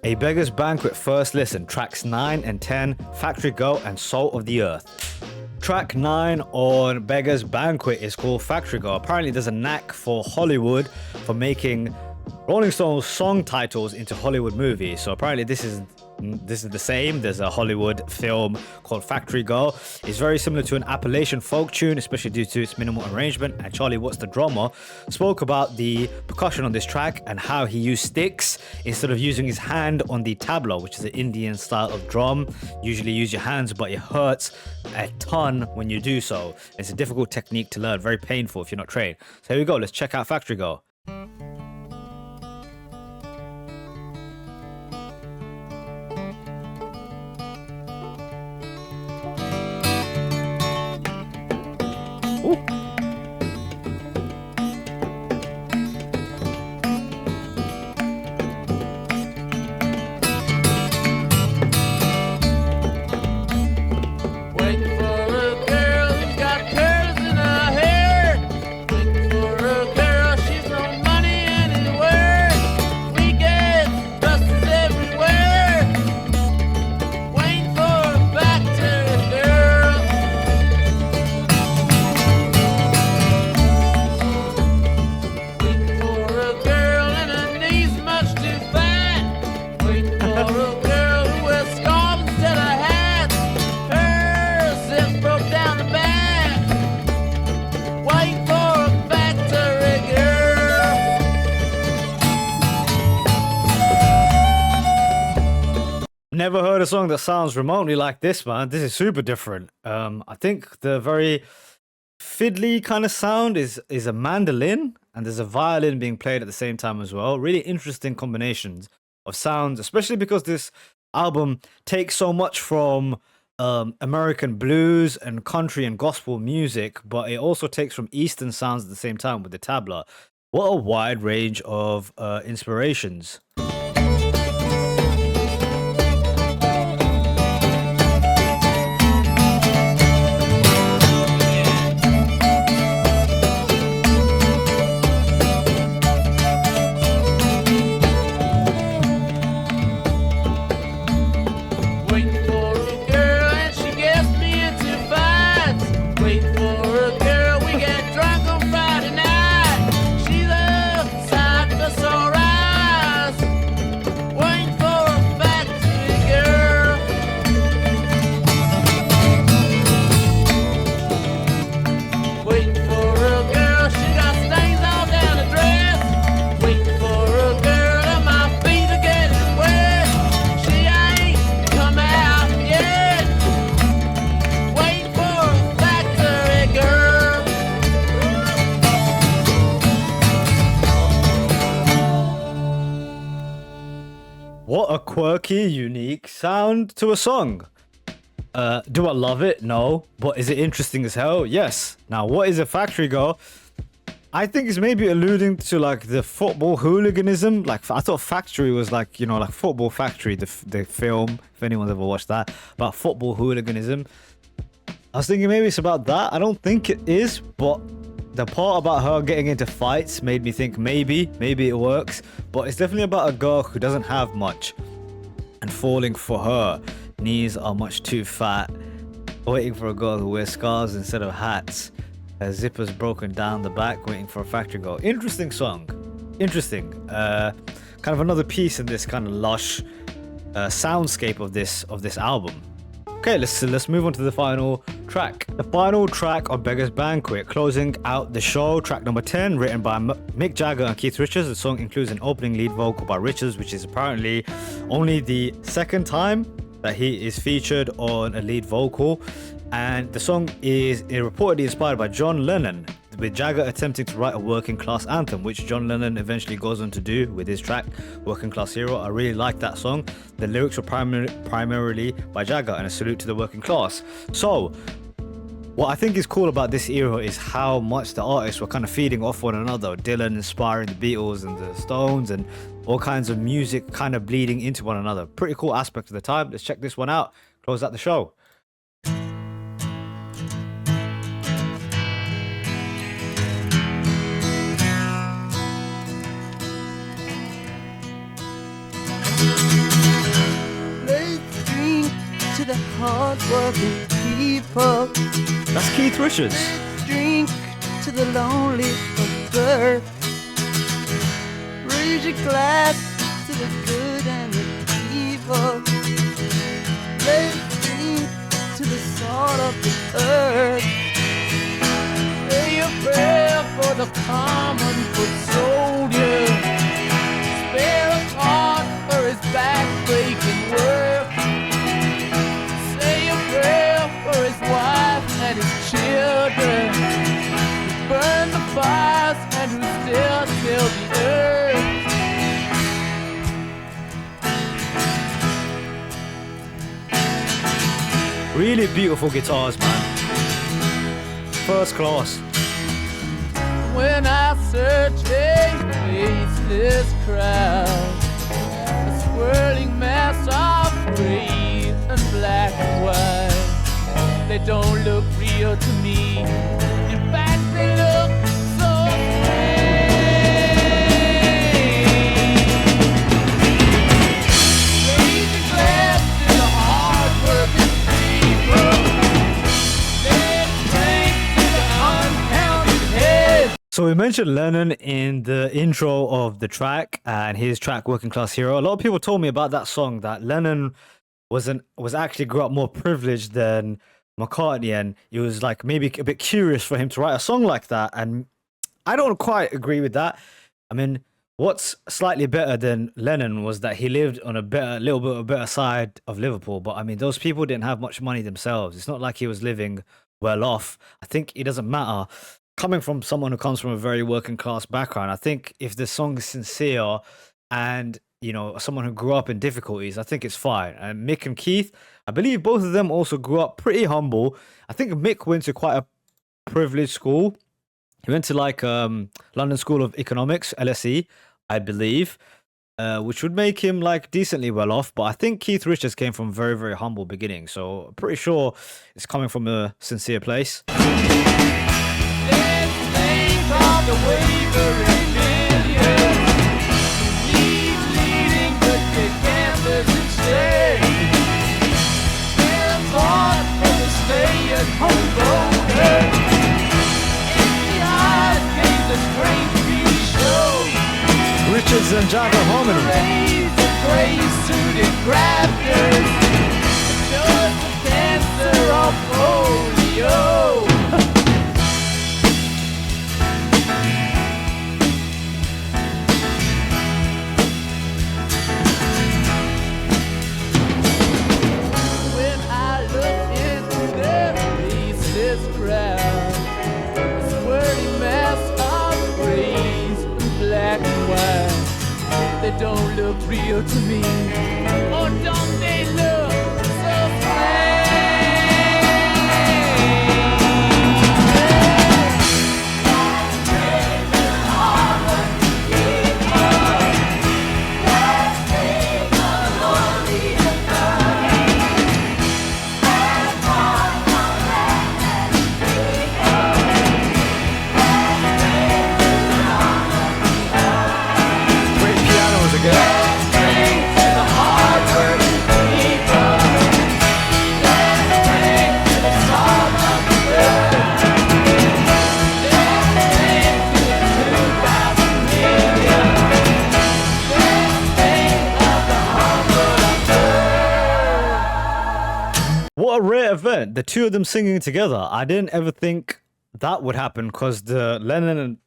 A Beggar's Banquet first listen, tracks 9 and 10, Factory Girl and Salt of the Earth. Track 9 on Beggar's Banquet is called Factory Girl. Apparently there's a knack for Hollywood for making Rolling Stones song titles into Hollywood movies. So apparently this is the same. There's a Hollywood film called Factory Girl. It's very similar to an Appalachian folk tune, especially due to its minimal arrangement. And Charlie Watts, the drummer, spoke about the percussion on this track and how he used sticks instead of using his hand on the tabla, which is an Indian style of drum. Usually use your hands, but it hurts a ton when you do so. It's a difficult technique to learn, very painful if you're not trained. So here we go. Let's check out Factory Girl. Ooh. Never heard a song that sounds remotely like this, man. This is super different. I think the very fiddly kind of sound is a mandolin, and there's a violin being played at the same time as well. Really interesting combinations of sounds, especially because this album takes so much from American blues and country and gospel music, but it also takes from Eastern sounds at the same time with the tabla. What a wide range of inspirations. What a quirky, unique sound to a song. Do I love it? No. But is it interesting as hell? Yes. Now, what is a Factory Girl? I think it's maybe alluding to like the football hooliganism. Like I thought Factory was like, like Football Factory, the film, if anyone's ever watched that, about football hooliganism. I was thinking maybe it's about that. I don't think it is, but the part about her getting into fights made me think maybe it works. But it's definitely about a girl who doesn't have much and falling for her. Knees are much too fat. Waiting for a girl who wears scarves instead of hats. Her zipper's broken down the back, waiting for a Factory Girl. Interesting song. Interesting. Kind of another piece in this kind of lush soundscape of this album. Okay, let's move on to the final track. The final track of Beggar's Banquet, closing out the show, track number 10, written by Mick Jagger and Keith Richards. The song includes an opening lead vocal by Richards, which is apparently only the second time that he is featured on a lead vocal. And the song is reportedly inspired by John Lennon, with Jagger attempting to write a working class anthem, which John Lennon eventually goes on to do with his track Working Class Hero. I really like that song. The lyrics were primarily by Jagger, and a salute to the working class. So what I think is cool about this era is how much the artists were kind of feeding off one another. Dylan inspiring the Beatles and the Stones, and all kinds of music kind of bleeding into one another. Pretty cool aspect of the time. Let's check this one out. Close out the show. the hard-working people. That's Keith Richards. Drink to the lonely of birth. Raise your glass to the good and the evil. Let's drink to the salt of the earth. Say a prayer for the common foot soldier. Spare a thought for his back-breaking work. Say a prayer for his wife and his children, who burn the fires and who still till the earth. Really beautiful guitars, man. First class. When I search a faceless crowd, a swirling mass of gray and black and white, they don't look real to me. In fact, they look so strange. Raise your glass to the hard-working people. Let's drink to the uncounted heads. So we mentioned Lennon in the intro of the track and his track Working Class Hero. A lot of people told me about that song that Lennon was actually grew up more privileged than McCartney, and it was like maybe a bit curious for him to write a song like that. And I don't quite agree with that. I mean, what's slightly better than Lennon was that he lived on a little bit of a better side of Liverpool. But I mean, those people didn't have much money themselves. It's not like he was living well off. I think it doesn't matter. Coming from someone who comes from a very working class background, I think if the song is sincere and, you know, someone who grew up in difficulties, I think it's fine. And Mick and Keith, I believe both of them also grew up pretty humble. I think Mick went to quite a privileged school. He went to like London School of Economics, LSE, I believe, which would make him like decently well off. But I think Keith Richards came from very, very humble beginnings. So I'm pretty sure it's coming from a sincere place. The wavering millions, leading the campers instead. Still thought for the stay-at-home voter. Empty eyes gave the strange TV show. Richards and Jagger harmony. The gray-suited grafters, just the cancer of polio. They don't look real to me, or don't they look so What a rare event, the two of them singing together. I didn't ever think that would happen because the Lennon and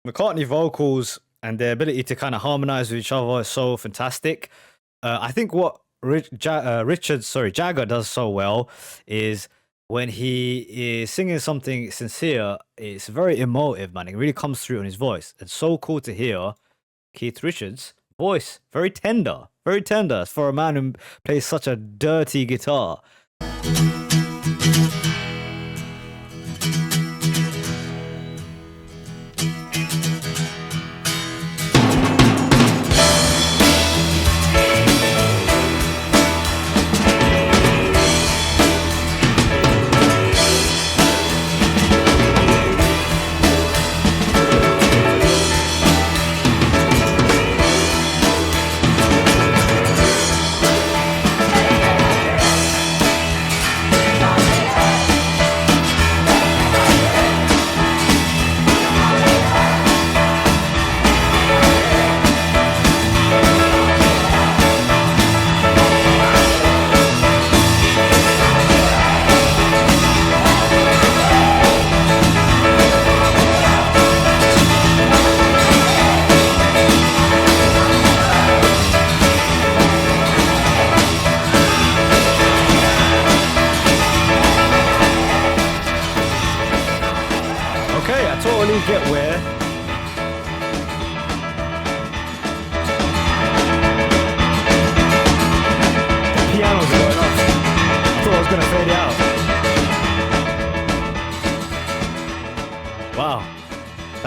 McCartney vocals and their ability to kind of harmonize with each other is so fantastic. I think what Jagger does so well is when he is singing something sincere, it's very emotive, man. It really comes through in his voice. It's so cool to hear Keith Richards' voice. Very tender for a man who plays such a dirty guitar.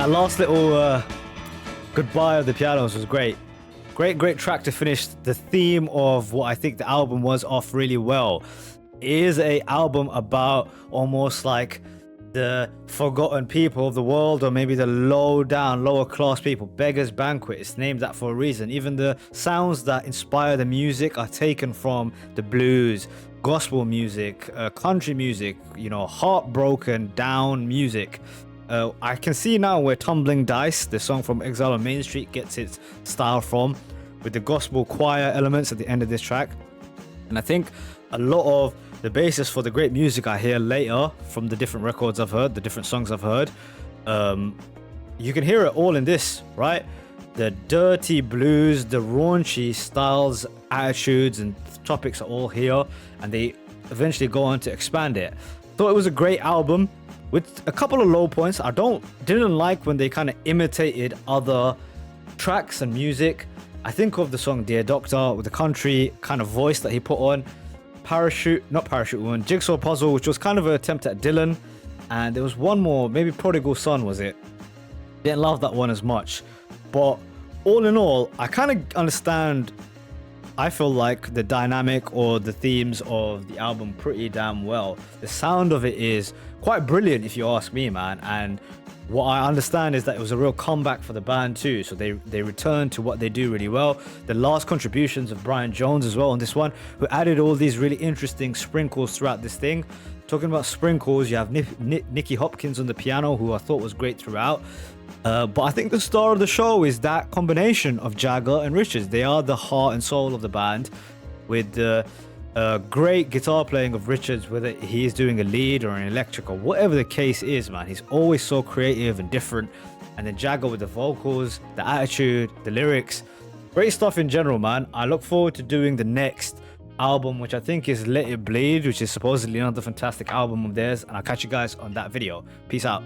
That last little goodbye of the pianos was great. Great track to finish the theme of what I think the album was off really well. It is a album about almost like the forgotten people of the world, or maybe the lower class people. Beggars, Banquet, it's named that for a reason. Even the sounds that inspire the music are taken from the blues, gospel music, country music, you know, heartbroken down music. I can see now where Tumbling Dice, the song from Exile on Main Street, gets its style from, with the gospel choir elements at the end of this track. And I think a lot of the basis for the great music I hear later from the different records I've heard, the different songs I've heard, you can hear it all in this, right? The dirty blues, the raunchy styles, attitudes, and topics are all here, and they eventually go on to expand it. Thought it was a great album with a couple of low points. I didn't like when they kind of imitated other tracks and music. I think of the song Dear Doctor with the country kind of voice that he put on. Not Parachute Woman, Jigsaw Puzzle, which was kind of an attempt at Dylan. And there was one more, maybe Prodigal Son was it. Didn't love that one as much. But all in all, I kind of understand, I feel like the dynamic or the themes of the album pretty damn well. The sound of it is quite brilliant if you ask me, man. And what I understand is that it was a real comeback for the band too. So they returned to what they do really well. The last contributions of Brian Jones as well on this one, who added all these really interesting sprinkles throughout this thing. Talking about sprinkles, you have Nicky Hopkins on the piano, who I thought was great throughout. But I think the star of the show is that combination of Jagger and Richards. They are the heart and soul of the band, with the great guitar playing of Richards, whether he's doing a lead or an electric or whatever the case is, man. He's always so creative and different. And then Jagger with the vocals, the attitude, the lyrics. Great stuff in general, man. I look forward to doing the next album, which I think is Let It Bleed, which is supposedly another fantastic album of theirs. And I'll catch you guys on that video. Peace out.